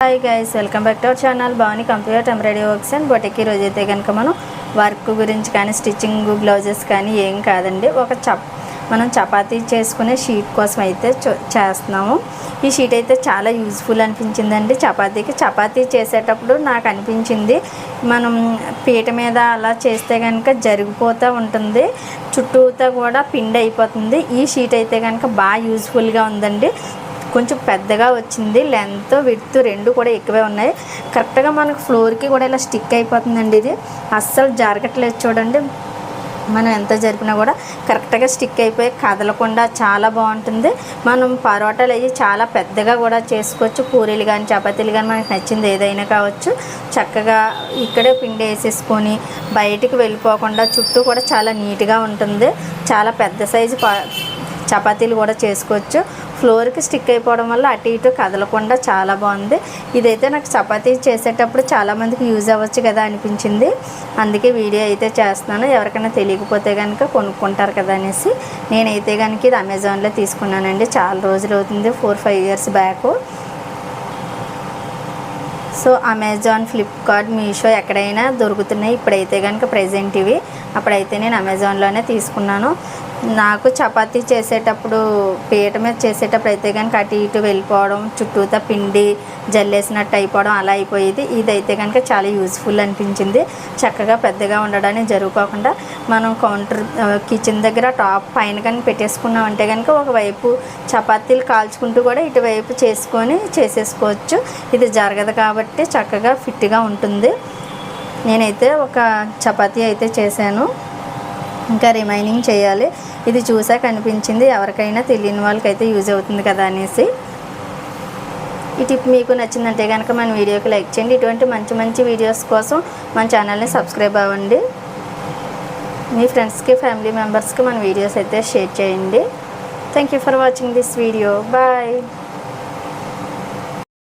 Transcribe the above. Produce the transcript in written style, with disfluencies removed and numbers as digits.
Hi guys, welcome back to our channel Bhavani computer embroidery works and boutique. రోజు అయితే కనుక మనం వర్క్ గురించి కానీ స్టిచ్చింగ్ బ్లౌజెస్ కానీ ఏం కాదండి, మనం చపాతీ చేసుకునే షీట్ కోసం అయితే చేస్తున్నాము. ఈ షీట్ అయితే చాలా యూజ్ఫుల్ అనిపించిందండి. చపాతీ చేసేటప్పుడు నాకు అనిపించింది, మనం పీట మీద అలా చేస్తే కనుక జరిగిపోతూ ఉంటుంది, చుట్టూతా కూడా పిండి అయిపోతుంది. ఈ షీట్ అయితే కనుక బాగా యూజ్ఫుల్గా ఉందండి. కొంచెం పెద్దగా వచ్చింది, లెంత్ విడ్త్ రెండు కూడా ఎక్కువే ఉన్నాయి. కరెక్ట్గా మనకు ఫ్లోర్కి కూడా ఇలా స్టిక్ అయిపోతుందండి. ఇది అస్సలు జరగట్లేదు చూడండి, మనం ఎంత జరిపినా కూడా కరెక్ట్గా స్టిక్ అయిపోయి కదలకుండా చాలా బాగుంటుంది. మనం పరోటాలు అవి చాలా పెద్దగా కూడా చేసుకోవచ్చు, పూరీలు కానీ చపాతీలు కానీ మనకు నచ్చింది ఏదైనా కావచ్చు. చక్కగా ఇక్కడే పిండి వేసేసుకొని బయటికి వెళ్ళిపోకుండా చుట్టూ కూడా చాలా నీట్గా ఉంటుంది. చాలా పెద్ద సైజు చపాతీలు కూడా చేసుకోవచ్చు. ఫ్లోర్కి స్టిక్ అయిపోవడం వల్ల అటు ఇటు కదలకుండా చాలా బాగుంది. ఇదైతే నాకు చపాతీ చేసేటప్పుడు చాలామందికి యూజ్ అవ్వచ్చు కదా అనిపించింది, అందుకే వీడియో అయితే చేస్తున్నాను. ఎవరికైనా తెలియకపోతే కనుక కొనుక్కుంటారు కదా అనేసి నేనైతే కనుక ఇది అమెజాన్లో తీసుకున్నానండి. చాలా రోజులు అవుతుంది, 4-5 years back. So Amazon, Flipkart, Meesho ఎక్కడైనా దొరుకుతున్నాయి ఇప్పుడైతే కనుక ప్రజెంట్ ఇవి. అప్పుడైతే నేను అమెజాన్లోనే తీసుకున్నాను. నాకు చపాతీ చేసేటప్పుడు పీట మీద చేసేటప్పుడు అయితే కనుక అటు ఇటు వెళ్ళిపోవడం, చుట్టూతా పిండి జల్లేసినట్టు అయిపోవడం అలా అయిపోయేది. ఇదైతే కనుక చాలా యూజ్ఫుల్ అనిపించింది. చక్కగా పెద్దగా ఉండడానికి జరుగుకోకుండా మనం కిచెన్ దగ్గర టాప్ పైన కానీ పెట్టేసుకున్నామంటే కనుక ఒకవైపు చపాతీలు కాల్చుకుంటూ కూడా ఇటువైపు చేసేసుకోవచ్చు. ఇది జరగదు కాబట్టి చక్కగా ఫిట్గా ఉంటుంది. నేనైతే ఒక చపాతీ అయితే చేశాను, ఇంకా రిమైనింగ్ చేయాలి. ఇది చూసాక అనిపించింది ఎవరికైనా తెలియని వాళ్ళకైతే యూజ్ అవుతుంది కదా అనేసి. ఈ టిప్ మీకు నచ్చిందంటే కనుక మన వీడియోకి లైక్ చేయండి. ఇటువంటి మంచి మంచి వీడియోస్ కోసం మన ఛానల్ని సబ్స్క్రైబ్ అవ్వండి. మీ ఫ్రెండ్స్కి, ఫ్యామిలీ మెంబర్స్కి మన వీడియోస్ అయితే షేర్ చేయండి. Thank you for watching this video. Bye.